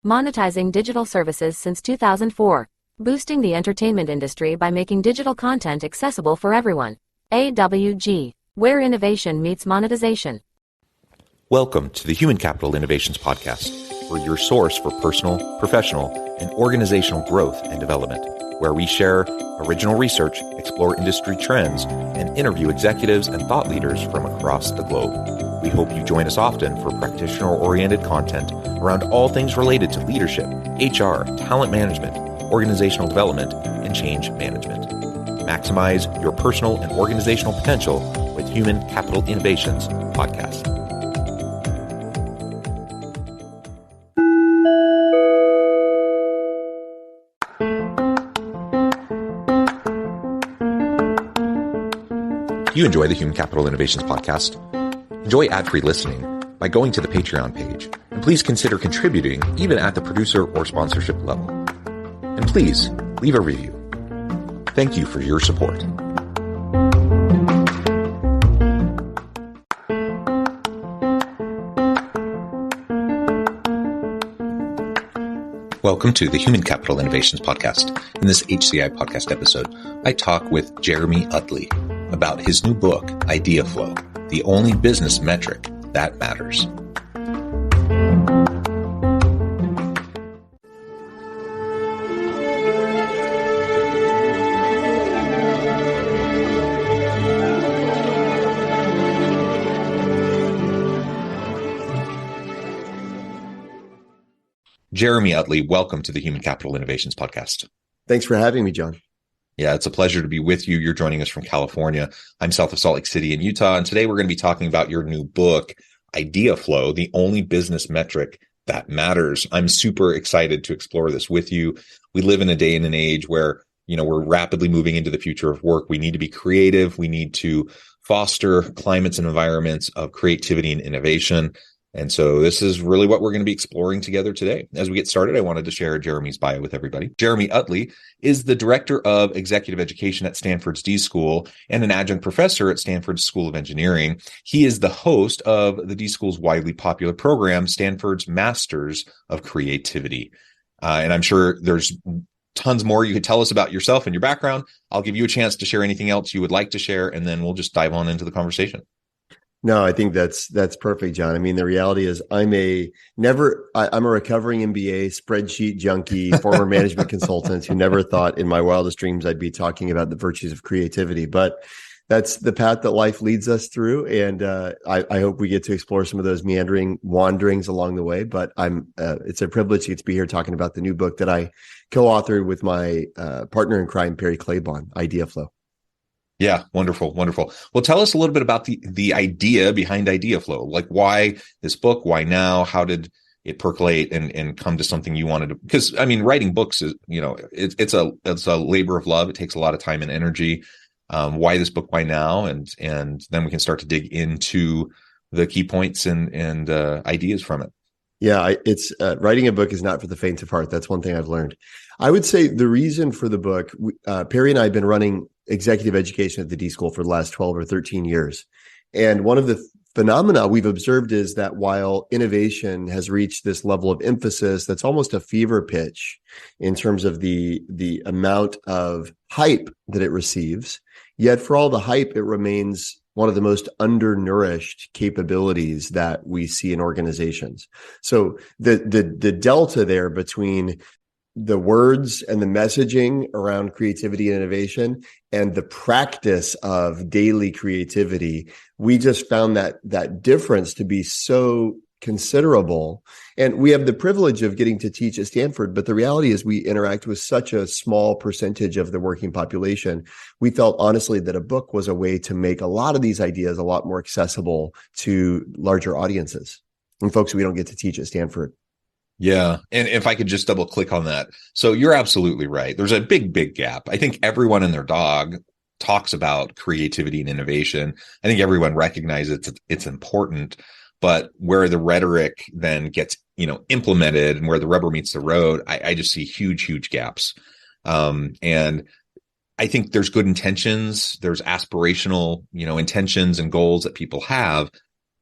monetizing digital services since 2004, boosting the entertainment industry by making digital content accessible for everyone. AWG, where innovation meets monetization. Welcome to the Human Capital Innovations Podcast. We're your source for personal, professional, and organizational growth and development, where we share original research, explore industry trends, and interview executives and thought leaders from across the globe. We hope you join us often for practitioner-oriented content around all things related to leadership, HR, talent management, organizational development, and change management. Maximize your personal and organizational potential with Human Capital Innovations Podcast. If you enjoy the Human Capital Innovations Podcast, enjoy ad-free listening by going to the Patreon page, and please consider contributing even at the producer or sponsorship level. And please leave a review. Thank you for your support. Welcome to the Human Capital Innovations Podcast. In this HCI Podcast episode, I talk with Jeremy Utley about his new book, Ideaflow, the only business metric that matters. Jeremy Utley, welcome to the Human Capital Innovations Podcast. Thanks for having me, John. Yeah, it's a pleasure to be with you. You're joining us from California. I'm south of Salt Lake City in Utah, and today we're going to be talking about your new book, Ideaflow, the only business metric that matters. I'm super excited to explore this with you. We live in a day and an age where, we're rapidly moving into the future of work. We need to be creative. We need to foster climates and environments of creativity and innovation. And so this is really what we're going to be exploring together today. As we get started, I wanted to share Jeremy's bio with everybody. Jeremy Utley is the Director of Executive Education at Stanford's D School and an adjunct professor at Stanford's School of Engineering. He is the host of the D School's widely popular program, Stanford's Masters of Creativity. And I'm sure there's tons more you could tell us about yourself and your background. I'll give you a chance to share anything else you would like to share, and then we'll just dive on into the conversation. No, I think that's perfect, John. I mean, the reality is I'm a recovering MBA spreadsheet junkie, former management consultant who never thought in my wildest dreams I'd be talking about the virtues of creativity, but that's the path that life leads us through. And I hope we get to explore some of those meandering wanderings along the way. But it's a privilege to be here talking about the new book that I co-authored with my partner in crime, Perry Claiborne, Ideaflow. Yeah, wonderful, wonderful. Well, tell us a little bit about the idea behind Ideaflow. Like, why this book? Why now? How did it percolate and come to something you wanted to? Because I mean, writing books is, it's a labor of love. It takes a lot of time and energy. Why this book? Why now? And then we can start to dig into the key points and ideas from it. Yeah, it's writing a book is not for the faint of heart. That's one thing I've learned. I would say the reason for the book, Perry and I have been running executive education at the D School for the last 12 or 13 years. And one of the phenomena we've observed is that while innovation has reached this level of emphasis, that's almost a fever pitch in terms of the amount of hype that it receives. Yet for all the hype, it remains one of the most undernourished capabilities that we see in organizations. So the delta there between the words and the messaging around creativity and innovation and the practice of daily creativity, we just found that difference to be so considerable. And we have the privilege of getting to teach at Stanford, but the reality is we interact with such a small percentage of the working population. We felt honestly that a book was a way to make a lot of these ideas a lot more accessible to larger audiences and folks we don't get to teach at Stanford. Yeah. And if I could just double click on that. So you're absolutely right. There's a big gap. I think everyone and their dog talks about creativity and innovation. I think everyone recognizes it's important, but where the rhetoric then gets, implemented and where the rubber meets the road, I just see huge gaps. And I think there's good intentions. There's aspirational, intentions and goals that people have,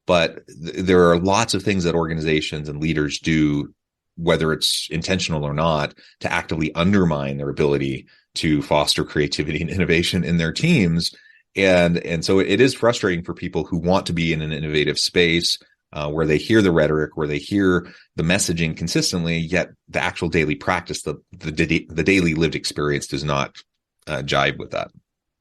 but there are lots of things that organizations and leaders do whether it's intentional or not, to actively undermine their ability to foster creativity and innovation in their teams. And so it is frustrating for people who want to be in an innovative space, where they hear the rhetoric, where they hear the messaging consistently, yet the actual daily practice, the daily lived experience does not jive with that.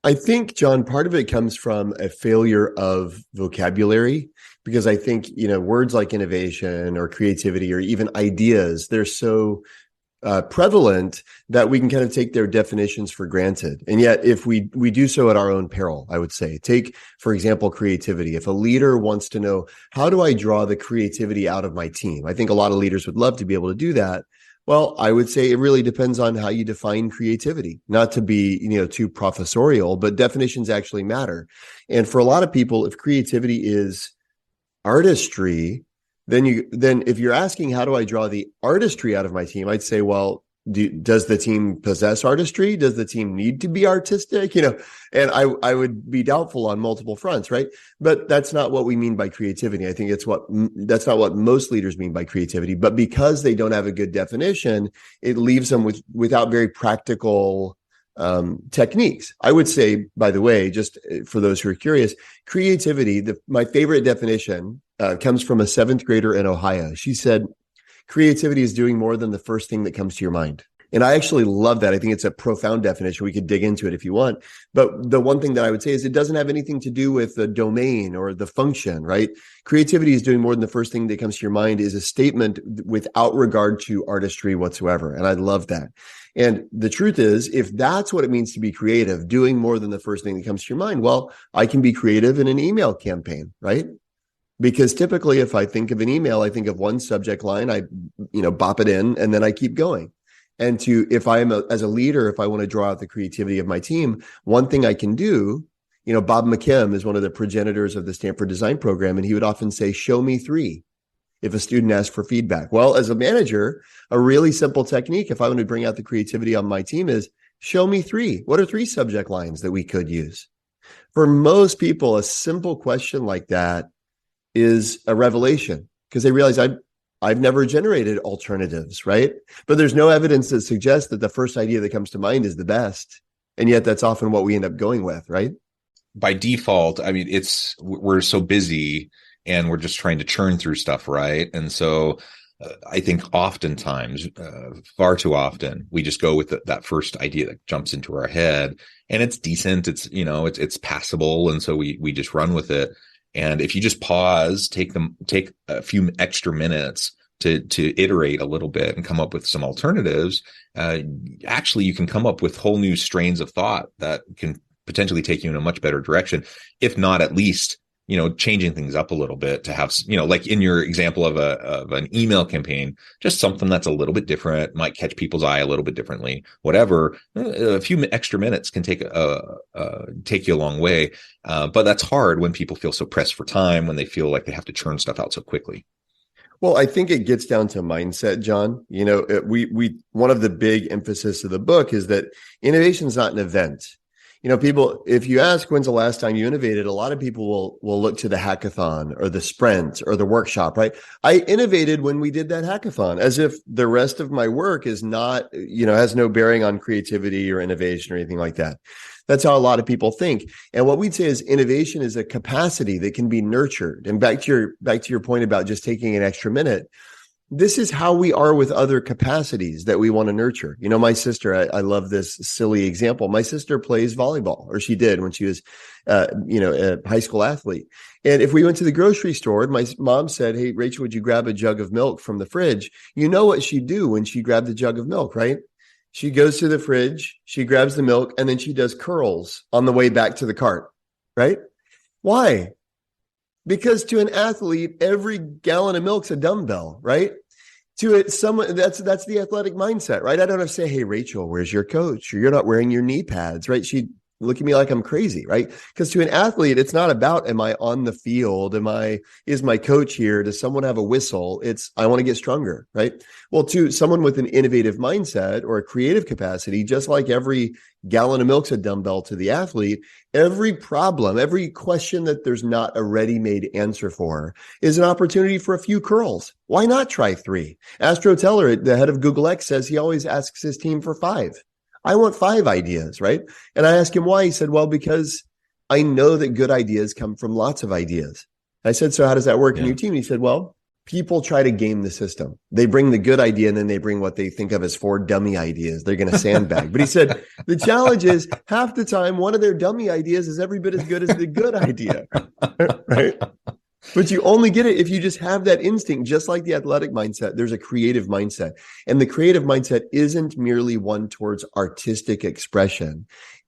I think, John, part of it comes from a failure of vocabulary, because I think, words like innovation or creativity or even ideas, they're so prevalent that we can kind of take their definitions for granted. And yet, if we do so at our own peril, I would say, take, for example, creativity. If a leader wants to know, how do I draw the creativity out of my team? I think a lot of leaders would love to be able to do that. Well, I would say it really depends on how you define creativity, not to be, too professorial, but definitions actually matter. And for a lot of people, if creativity is artistry, then if you're asking, how do I draw the artistry out of my team? I'd say, well, does the team possess artistry? Does the team need to be artistic? And I would be doubtful on multiple fronts, right? But that's not what we mean by creativity. I think that's not what most leaders mean by creativity. But because they don't have a good definition, it leaves them without very practical techniques. I would say, by the way, just for those who are curious, creativity, my favorite definition comes from a 7th grader in Ohio. She said, creativity is doing more than the first thing that comes to your mind. And I actually love that. I think it's a profound definition. We could dig into it if you want. But the one thing that I would say is it doesn't have anything to do with the domain or the function, right? Creativity is doing more than the first thing that comes to your mind is a statement without regard to artistry whatsoever. And I love that. And the truth is, if that's what it means to be creative, doing more than the first thing that comes to your mind, well, I can be creative in an email campaign, right? Because typically, if I think of an email, I think of one subject line, I, bop it in, and then I keep going. And if I am as a leader, if I want to draw out the creativity of my team, one thing I can do, Bob McKim is one of the progenitors of the Stanford Design Program, and he would often say, show me 3 if a student asks for feedback. Well, as a manager, a really simple technique, if I want to bring out the creativity on my team, is show me 3. What are 3 subject lines that we could use? For most people, a simple question like that is a revelation, because they realize I've never generated alternatives, right? But there's no evidence that suggests that the first idea that comes to mind is the best. And yet that's often what we end up going with, right? By default, I mean, we're so busy and we're just trying to churn through stuff, right? And so I think oftentimes, far too often, we just go with that first idea that jumps into our head, and it's decent. It's, it's passable. And so we just run with it. And if you just pause, take a few extra minutes to iterate a little bit and come up with some alternatives, actually you can come up with whole new strains of thought that can potentially take you in a much better direction, if not at least, changing things up a little bit to have, like in your example of an email campaign, just something that's a little bit different, might catch people's eye a little bit differently, whatever. A few extra minutes can take you a long way. But that's hard when people feel so pressed for time, when they feel like they have to churn stuff out so quickly. Well, I think it gets down to mindset, John. We one of the big emphasis of the book is that innovation is not an event. People, if you ask when's the last time you innovated, a lot of people will look to the hackathon or the sprint or the workshop, right? I innovated when we did that hackathon, as if the rest of my work is not, has no bearing on creativity or innovation or anything like that. That's how a lot of people think. And what we'd say is innovation is a capacity that can be nurtured. And back to your point about just taking an extra minute, this is how we are with other capacities that we want to nurture. My sister, I love this silly example. My sister plays volleyball, or she did when she was, a high school athlete. And if we went to the grocery store and my mom said, hey, Rachel, would you grab a jug of milk from the fridge? You know what she'd do when she grabbed the jug of milk, right? She goes to the fridge, she grabs the milk, and then she does curls on the way back to the cart, right? Why? Because to an athlete, every gallon of milk's a dumbbell, right? To it, someone that's the athletic mindset, right? I don't have to say, hey, Rachel, where's your coach? Or you're not wearing your knee pads, right? look at me like I'm crazy, right? Because to an athlete, it's not about, am I on the field? Is my coach here? Does someone have a whistle? It's, I want to get stronger, right? Well, to someone with an innovative mindset or a creative capacity, just like every gallon of milk's a dumbbell to the athlete, every problem, every question that there's not a ready-made answer for is an opportunity for a few curls. Why not try 3? Astro Teller, the head of Google X, says he always asks his team for 5. I want 5 ideas, right? And I asked him why. He said, well, because I know that good ideas come from lots of ideas. I said, so how does that work in your team? And he said, well, people try to game the system. They bring the good idea and then they bring what they think of as 4 dummy ideas. They're going to sandbag. But he said, the challenge is half the time, one of their dummy ideas is every bit as good as the good idea, right? But you only get it if you just have that instinct, just like the athletic mindset. There's a creative mindset. And the creative mindset isn't merely one towards artistic expression.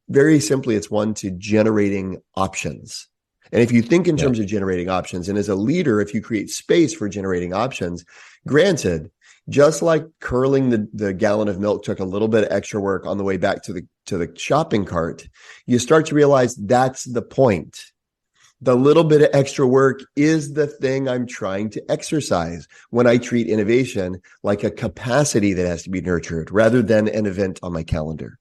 Very simply, it's one to generating options. And if you think in terms of generating options, and as a leader, if you create space for generating options, granted, just like curling the gallon of milk took a little bit of extra work on the way back to the shopping cart, you start to realize that's the point. The little bit of extra work is the thing I'm trying to exercise when I treat innovation like a capacity that has to be nurtured rather than an event on my calendar.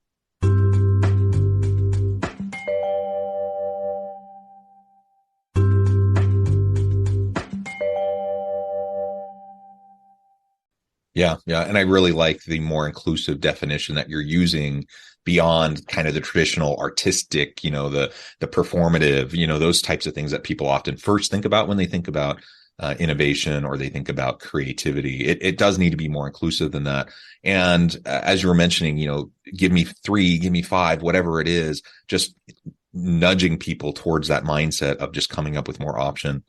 Yeah. And I really like the more inclusive definition that you're using beyond kind of the traditional artistic, the performative, those types of things that people often first think about when they think about innovation or they think about creativity. It does need to be more inclusive than that. And as you were mentioning, give me 3, give me 5, whatever it is, just nudging people towards that mindset of just coming up with more option,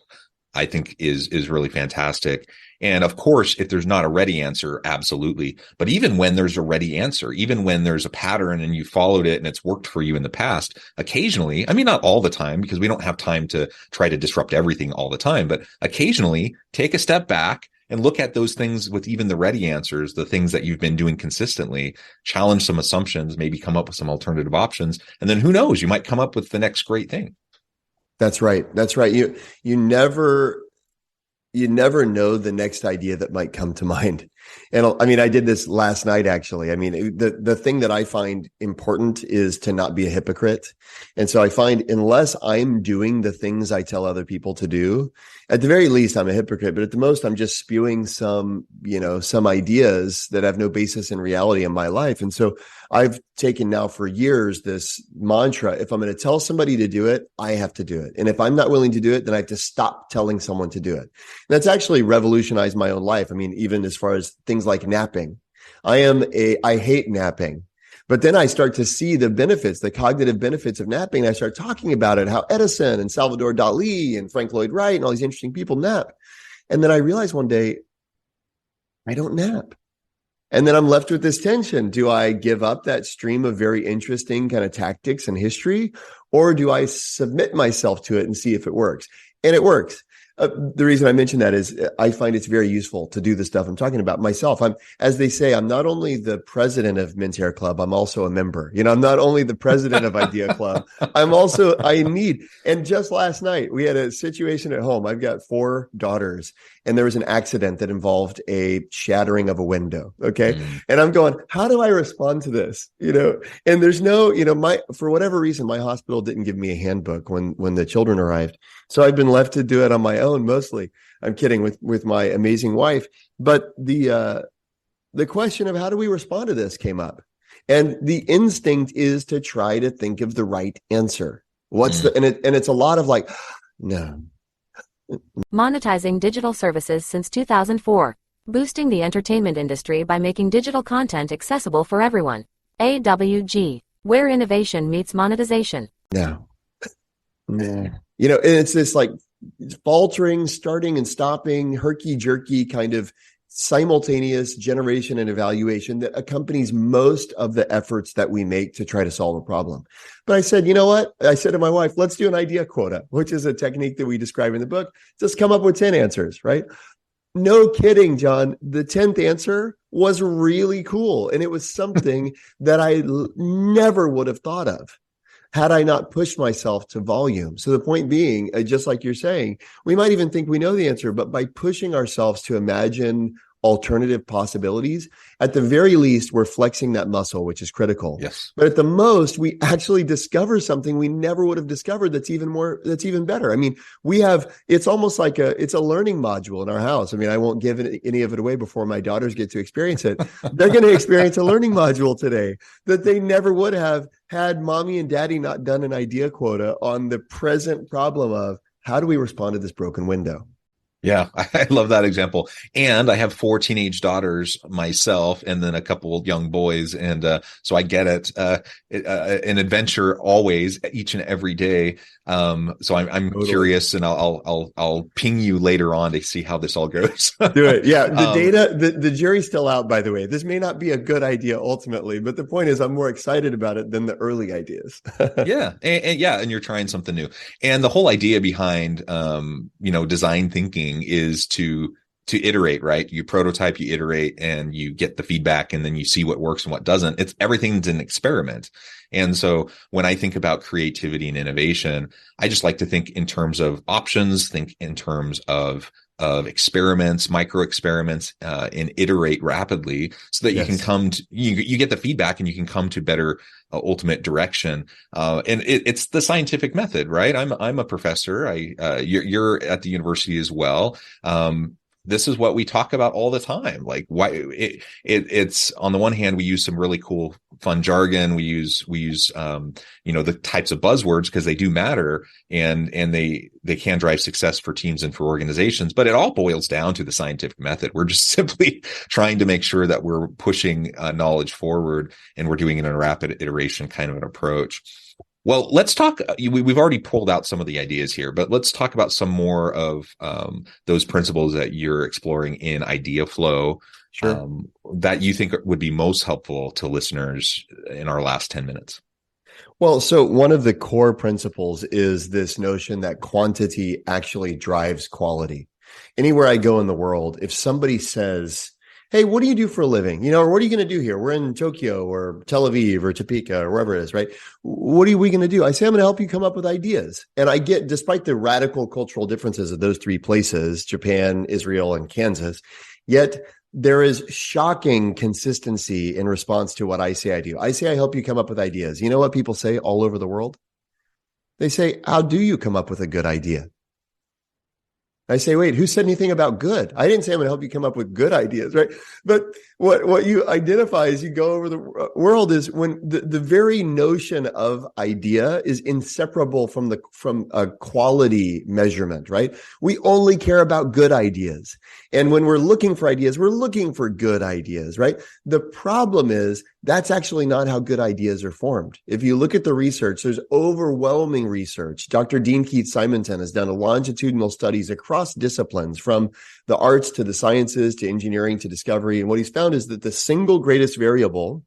I think is really fantastic. And of course, if there's not a ready answer, absolutely. But even when there's a ready answer, even when there's a pattern and you followed it and it's worked for you in the past, occasionally, I mean, not all the time, because we don't have time to try to disrupt everything all the time, but occasionally take a step back and look at those things with even the ready answers, the things that you've been doing consistently, challenge some assumptions, maybe come up with some alternative options. And then who knows, you might come up with the next great thing. That's right. You never know the next idea that might come to mind. And I mean, I did this last night, actually. I mean, the thing that I find important is to not be a hypocrite. And so I find unless I'm doing the things I tell other people to do, at the very least, I'm a hypocrite, but at the most, I'm just spewing some ideas that have no basis in reality in my life. And so I've taken now for years this mantra: if I'm going to tell somebody to do it, I have to do it. And if I'm not willing to do it, then I have to stop telling someone to do it. And that's actually revolutionized my own life. I mean, even as far as things like napping, I hate napping. But then I start to see the benefits, the cognitive benefits of napping. I start talking about it, how Edison and Salvador Dali and Frank Lloyd Wright and all these interesting people nap. And then I realized one day, I don't nap. And then I'm left with this tension. Do I give up that stream of very interesting kind of tactics and history, or do I submit myself to it and see if it works? And it works. The reason I mention that is I find it's very useful to do the stuff I'm talking about myself. As they say, I'm not only the president of Men's Hair Club, I'm also a member. I'm not only the president of Idea Club, and just last night we had a situation at home. I've got 4 daughters and there was an accident that involved a shattering of a window. Okay. And I'm going, how do I respond to this? And there's no, for whatever reason, my hospital didn't give me a handbook when the children arrived. So I've been left to do it on my own mostly. I'm kidding, with my amazing wife. But the question of how do we respond to this came up. And the instinct is to try to think of the right answer. And it's a lot of like, no. Monetizing digital services since 2004. Boosting the entertainment industry by making digital content accessible for everyone. AWG. Where innovation meets monetization. No. Nah. And it's this like faltering, starting and stopping, herky-jerky kind of simultaneous generation and evaluation that accompanies most of the efforts that we make to try to solve a problem. But I said, you know what? I said to my wife, let's do an idea quota, which is a technique that we describe in the book. Just come up with 10 answers, right? No kidding, John. The 10th answer was really cool. And it was something that I never would have thought of. had I not pushed myself to volume. So the point being, just like you're saying, we might even think we know the answer, but by pushing ourselves to imagine alternative possibilities, at the very least, we're flexing that muscle, which is critical. Yes. But at the most, we actually discover something we never would have discovered that's even better. I mean, it's almost like it's a learning module in our house. I mean, I won't give any of it away before my daughters get to experience it. They're going to experience a learning module today that they never would have had mommy and daddy not done an idea quota on the present problem of how do we respond to this broken window? Yeah, I love that example. And I have 4 teenage daughters myself, and then a couple of young boys. And so I get it. An adventure always, each and every day. So I'm totally curious, and I'll ping you later on to see how this all goes. Do it. Yeah. The data, the jury's still out, by the way. This may not be a good idea ultimately, but the point is I'm more excited about it than the early ideas. Yeah. And you're trying something new. And the whole idea behind, design thinking is to iterate, right? You prototype, you iterate, and you get the feedback, and then you see what works and what doesn't. Everything's an experiment. And so when I think about creativity and innovation, I just like to think in terms of options, think in terms of experiments, micro experiments, and iterate rapidly so that you can come to, you get the feedback and you can come to better ultimate direction. And it's the scientific method, right? I'm a professor. You're at the university as well. This is what we talk about all the time. Like why it's on the one hand, we use some really cool, fun jargon. We use the types of buzzwords because they do matter and they can drive success for teams and for organizations, but it all boils down to the scientific method. We're just simply trying to make sure that we're pushing knowledge forward, and we're doing it in a rapid iteration kind of an approach. Well, let's talk. We've already pulled out some of the ideas here, but let's talk about some more of those principles that you're exploring in Ideaflow. Sure. That you think would be most helpful to listeners in our last 10 minutes. Well, so one of the core principles is this notion that quantity actually drives quality. Anywhere I go in the world, if somebody says, hey, what do you do for a living? Or what are you going to do here? We're in Tokyo or Tel Aviv or Topeka or wherever it is, right? What are we going to do? I say, I'm going to help you come up with ideas. And I get, despite the radical cultural differences of those 3 places, Japan, Israel, and Kansas, yet there is shocking consistency in response to what I say I do. I say I help you come up with ideas. You know what people say all over the world? They say, how do you come up with a good idea? I say, wait, who said anything about good? I didn't say I'm going to help you come up with good ideas, right? But what you identify as you go over the world is when the very notion of idea is inseparable from a quality measurement, right? We only care about good ideas. And when we're looking for ideas, we're looking for good ideas, right? The problem is that's actually not how good ideas are formed. If you look at the research, there's overwhelming research. Dr. Dean Keith Simonton has done longitudinal studies across disciplines, from the arts to the sciences to engineering to discovery. And what he's found is that the single greatest variable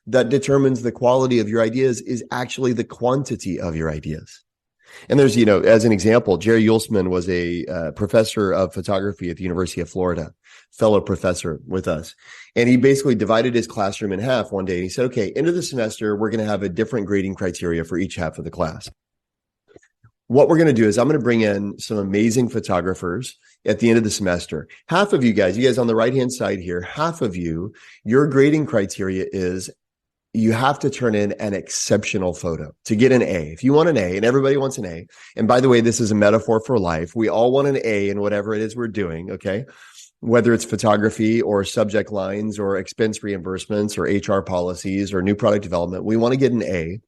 that determines the quality of your ideas is actually the quantity of your ideas. And there's, as an example, Jerry Utley was a professor of photography at the University of Florida, fellow professor with us. And he basically divided his classroom in half one day. And he said, okay, end of the semester, we're going to have a different grading criteria for each half of the class. What we're going to do is I'm going to bring in some amazing photographers at the end of the semester. Half of you guys on the right-hand side here, half of you, your grading criteria is you have to turn in an exceptional photo to get an A. If you want an A, and everybody wants an A, and by the way, this is a metaphor for life. We all want an A in whatever it is we're doing, okay? Whether it's photography or subject lines or expense reimbursements or HR policies or new product development, we want to get an A.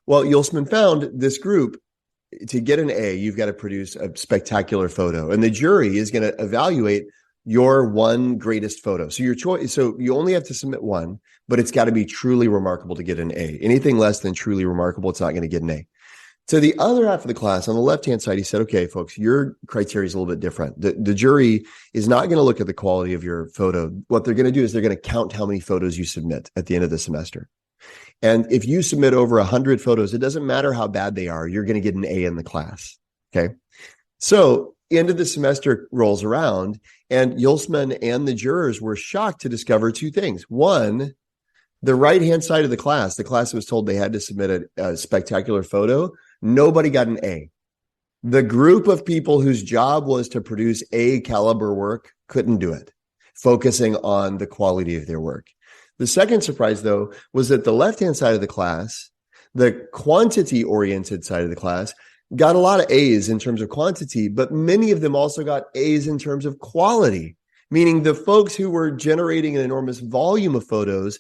Well, Utley found this group, to get an A, you've got to produce a spectacular photo. And the jury is going to evaluate your one greatest photo. So your choice, so you only have to submit one, but it's got to be truly remarkable to get an A. Anything less than truly remarkable, it's not going to get an A. To the other half of the class, on the left-hand side, he said, okay, folks, your criteria is a little bit different. The jury is not going to look at the quality of your photo. What they're going to do is they're going to count how many photos you submit at the end of the semester. And if you submit over 100 photos, it doesn't matter how bad they are, you're going to get an A in the class. Okay. So end of the semester rolls around, and Utley and the jurors were shocked to discover 2 things. One, The right-hand side of the class was told they had to submit a spectacular photo. Nobody got an A. The group of people whose job was to produce A caliber work couldn't do it, focusing on the quality of their work. The second surprise, though, was that the left-hand side of the class, the quantity-oriented side of the class, got a lot of A's in terms of quantity, but many of them also got A's in terms of quality, meaning the folks who were generating an enormous volume of photos,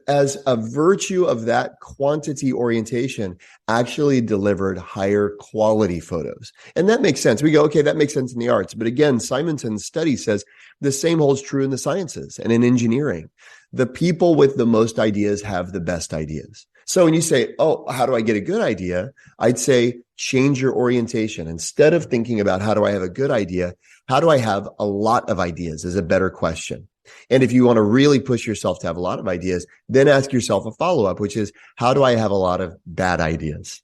as a virtue of that quantity orientation, actually delivered higher quality photos. And that makes sense. We go, okay, that makes sense in the arts. But again, Simonson's study says the same holds true in the sciences and in engineering. The people with the most ideas have the best ideas. So when you say, oh, how do I get a good idea? I'd say change your orientation. Instead of thinking about how do I have a good idea, how do I have a lot of ideas is a better question. And if you want to really push yourself to have a lot of ideas, then ask yourself a follow-up, which is, how do I have a lot of bad ideas?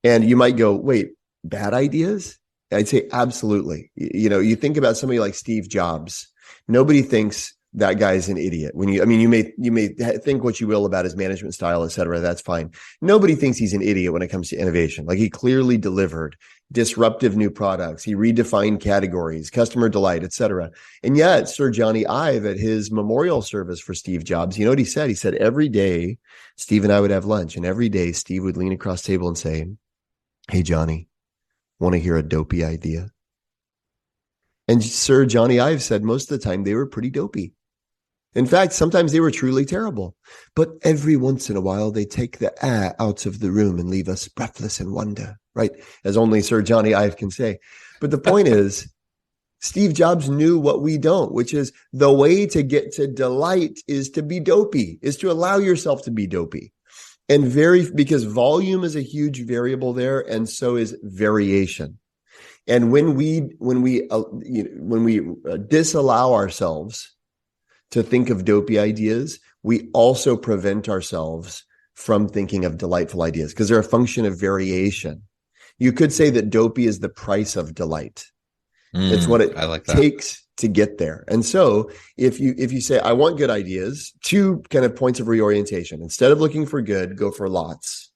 And you might go, wait, bad ideas? I'd say absolutely. You know, you think about somebody like Steve Jobs. Nobody thinks that guy's an idiot. You may think what you will about his management style, et cetera. That's fine. Nobody thinks he's an idiot when it comes to innovation. Like, he clearly delivered disruptive new products. He redefined categories, customer delight, et cetera. And yet, Sir Johnny Ive, at his memorial service for Steve Jobs, you know what he said? He said, every day Steve and I would have lunch, and every day Steve would lean across the table and say, hey, Johnny, want to hear a dopey idea? And Sir Johnny Ive said most of the time they were pretty dopey. In fact, sometimes they were truly terrible. But every once in a while, they take the air out of the room and leave us breathless in wonder, right? As only Sir Johnny Ive can say. But the point is, Steve Jobs knew what we don't, which is the way to get to delight is to be dopey, is to allow yourself to be dopey. And because volume is a huge variable there, and so is variation. And when we disallow ourselves to think of dopey ideas, we also prevent ourselves from thinking of delightful ideas because they're a function of variation. You could say that dopey is the price of delight. It's what it takes to get there. And so if you say, I want good ideas, 2 kind of points of reorientation. Instead of looking for good, go for lots.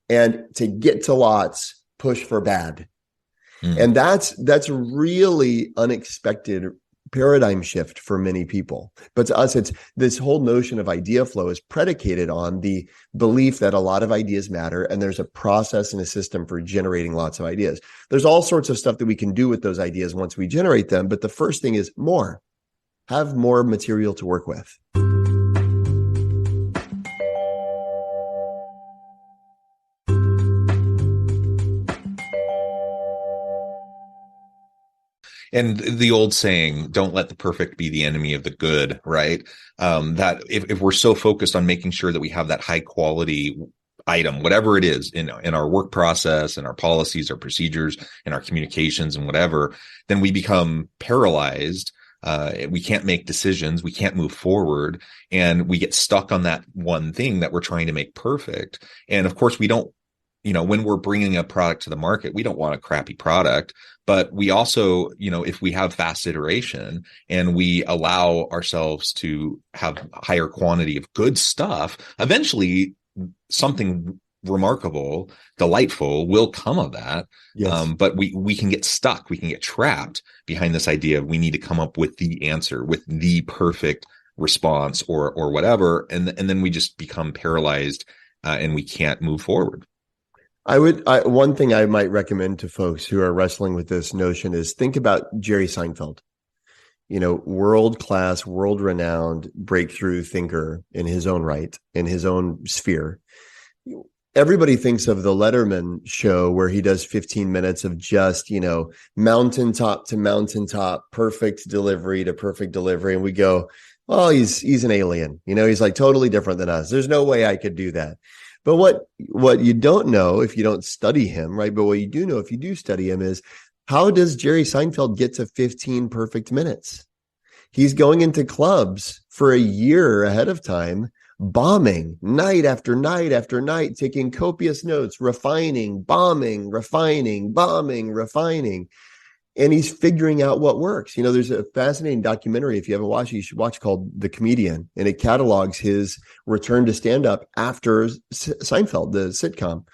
And to get to lots, push for bad. And that's really unexpected paradigm shift for many people. But to us, it's this whole notion of idea flow is predicated on the belief that a lot of ideas matter, and there's a process and a system for generating lots of ideas. There's all sorts of stuff that we can do with those ideas once we generate them, but the first thing is have more material to work with. And the old saying, don't let the perfect be the enemy of the good, right? That if we're so focused on making sure that we have that high quality item, whatever it is in our work process and our policies, our procedures, and our communications and whatever, then we become paralyzed. We can't make decisions. We can't move forward. And we get stuck on that one thing that we're trying to make perfect. And of course, we don't, when we're bringing a product to the market, we don't want a crappy product. But we also, if we have fast iteration and we allow ourselves to have a higher quantity of good stuff, eventually something remarkable, delightful will come of that. Yes. But we can get stuck. We can get trapped behind this idea of we need to come up with the answer, with the perfect response or whatever. And then we just become paralyzed and we can't move forward. One thing I might recommend to folks who are wrestling with this notion is think about Jerry Seinfeld, world-class, world-renowned breakthrough thinker in his own right, in his own sphere. Everybody thinks of the Letterman show where he does 15 minutes of just, mountaintop to mountaintop, perfect delivery to perfect delivery. And we go, well, he's an alien. He's like totally different than us. There's no way I could do that. But what you don't know if you don't study him, right? But what you do know if you do study him is, how does Jerry Seinfeld get to 15 perfect minutes? He's going into clubs for a year ahead of time, bombing night after night after night, taking copious notes, refining, bombing, refining, bombing, refining. and he's figuring out what works. There's a fascinating documentary, if you haven't watched it, you should watch, called The Comedian, and it catalogs his return to stand-up after Seinfeld, the sitcom.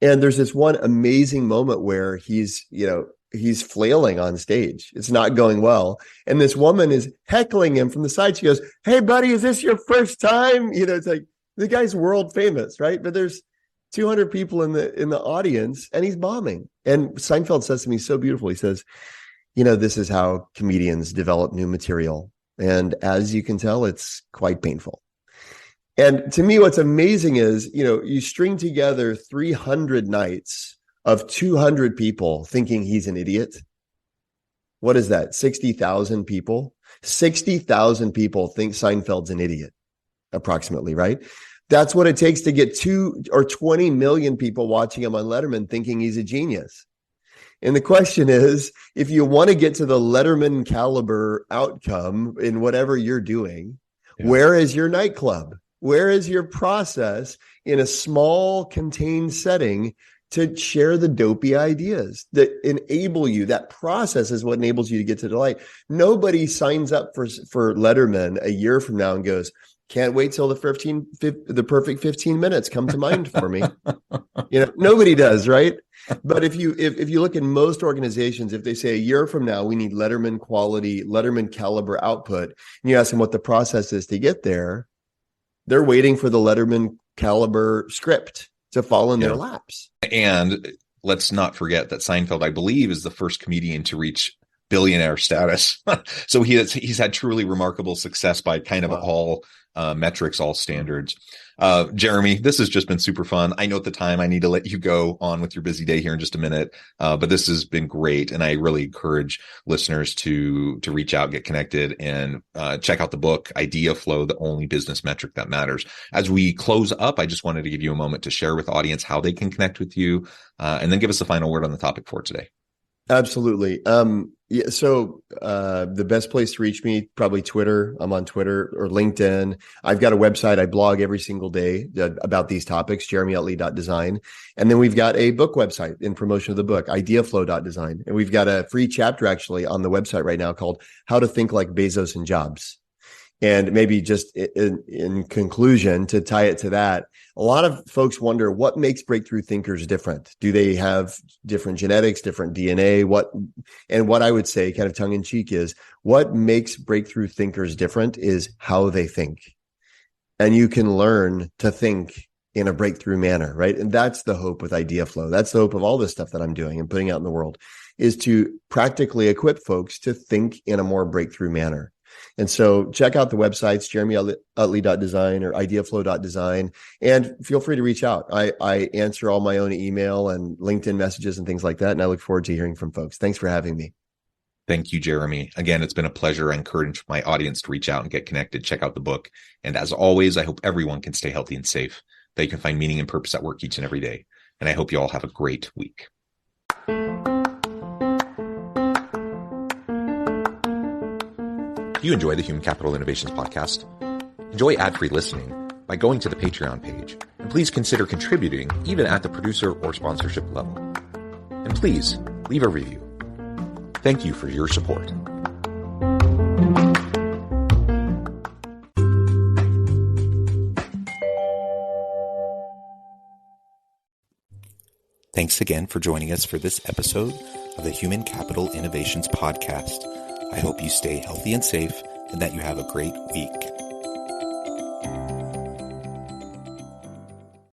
And there's this one amazing moment where he's flailing on stage. It's not going well. And this woman is heckling him from the side. She goes, "Hey buddy, is this your first time?" It's like, the guy's world famous, right? But there's 200 people in the audience, and he's bombing. And Seinfeld says to me so beautiful. He says, "This is how comedians develop new material. And as you can tell, it's quite painful." And to me, what's amazing is, you string together 300 nights of 200 people thinking he's an idiot. What is that? 60,000 people? 60,000 people think Seinfeld's an idiot, approximately, right? That's what it takes to get 2 or 20 million people watching him on Letterman thinking he's a genius. And the question is, if you want to get to the Letterman caliber outcome in whatever you're doing, where is your nightclub? Where is your process in a small contained setting to share the dopey ideas that enable you? That process is what enables you to get to the light. Nobody signs up for Letterman a year from now and goes, "Can't wait till the perfect 15 minutes come to mind for me." Nobody does, right? But if you look at most organizations, if they say a year from now we need Letterman quality, Letterman caliber output, and you ask them what the process is to get there, they're waiting for the Letterman caliber script to fall in their laps. And let's not forget that Seinfeld, I believe, is the first comedian to reach billionaire status. So he's had truly remarkable success by kind of all metrics, all standards. Jeremy, this has just been super fun. I know at the time I need to let you go on with your busy day here in just a minute, but this has been great. And I really encourage listeners to reach out, get connected, and check out the book, Ideaflow, the only business metric that matters. As we close up, I just wanted to give you a moment to share with the audience how they can connect with you, and then give us a final word on the topic for today. Absolutely. So the best place to reach me, probably Twitter. I'm on Twitter, or LinkedIn. I've got a website. I blog every single day about these topics, jeremyutley.design. And then we've got a book website in promotion of the book, ideaflow.design. And we've got a free chapter actually on the website right now called How to Think Like Bezos in Jobs. And maybe just in conclusion, to tie it to that, a lot of folks wonder what makes breakthrough thinkers different. Do they have different genetics, different DNA? What I would say, kind of tongue in cheek, is what makes breakthrough thinkers different is how they think. And you can learn to think in a breakthrough manner, right? And that's the hope with Ideaflow. That's the hope of all this stuff that I'm doing and putting out in the world, is to practically equip folks to think in a more breakthrough manner. And so check out the websites, jeremyutley.design or ideaflow.design, and feel free to reach out. I answer all my own email and LinkedIn messages and things like that, and I look forward to hearing from folks. Thanks for having me. Thank you, Jeremy. Again, it's been a pleasure. I encourage my audience to reach out and get connected, check out the book. And as always, I hope everyone can stay healthy and safe, that you can find meaning and purpose at work each and every day. And I hope you all have a great week. If you enjoy the Human Capital Innovations podcast, enjoy ad-free listening by going to the Patreon page, and please consider contributing even at the producer or sponsorship level. And please leave a review. Thank you for your support. Thanks again for joining us for this episode of the Human Capital Innovations podcast. I hope you stay healthy and safe, and that you have a great week.